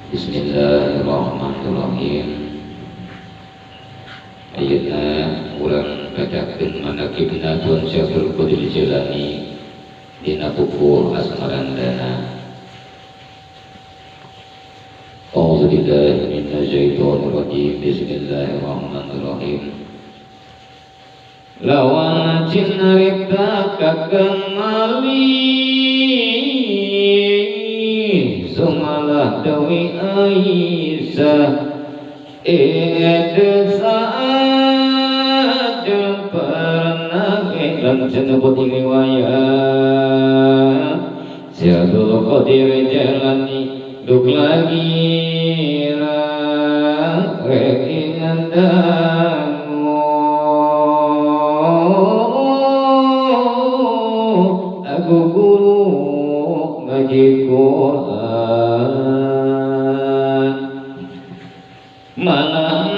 Bismillahirrahmanirrahim. Ayeuna urang bacakeun manaqibna Tuan Syekhul Qadir Jilani dina buku Asmarandana. A'udzu billahi minasy syaithanir rajim. Bismillahirrahmanirrahim. Lawan cinarita kakang mali sumalah dewi Aisyah saat pernah dan cenebut riwayat Syekhul Qadir Jilani duk lagi rek ingandangu aku guru ngaji Quran malah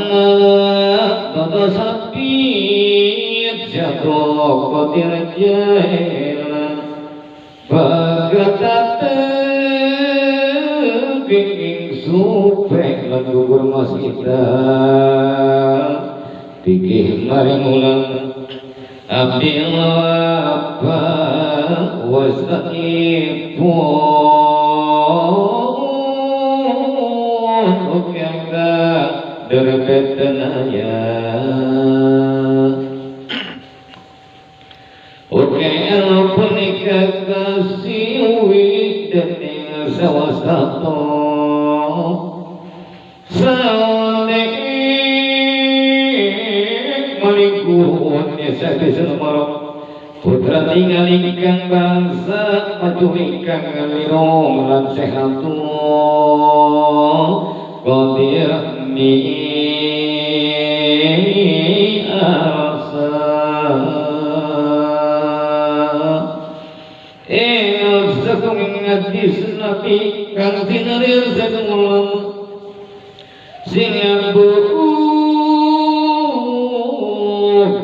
toto sapi Syekhul Qadir Jilani bagatate bikin supek lagu bermasjida pikir maring ulang abdillah apa wasaqipun ukyaga derbetanaya ukyaga punika kasiwi dening sawasato saleh malikuun yasaki semarok putra tinggal ingkang bangsa maju ingkang ngalirong lan sehatun Qadir mi arsa sakum ngadis nabi kang dinarir sakum sing abu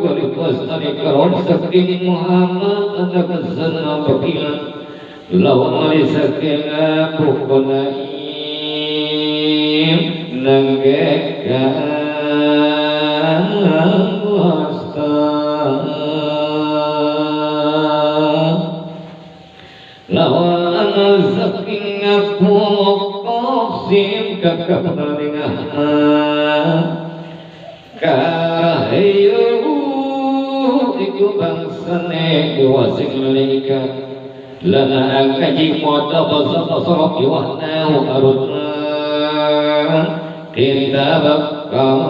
kualitas alikaron sakti Muhammad anak sana bakilan lawan alisakena pukonaim nanggekan wasta lawan sakina pukosim kakak penalingah kahayu iku bangsane diwasing lelika lana kaji moda basa-basa iwahnau arutna kita bakal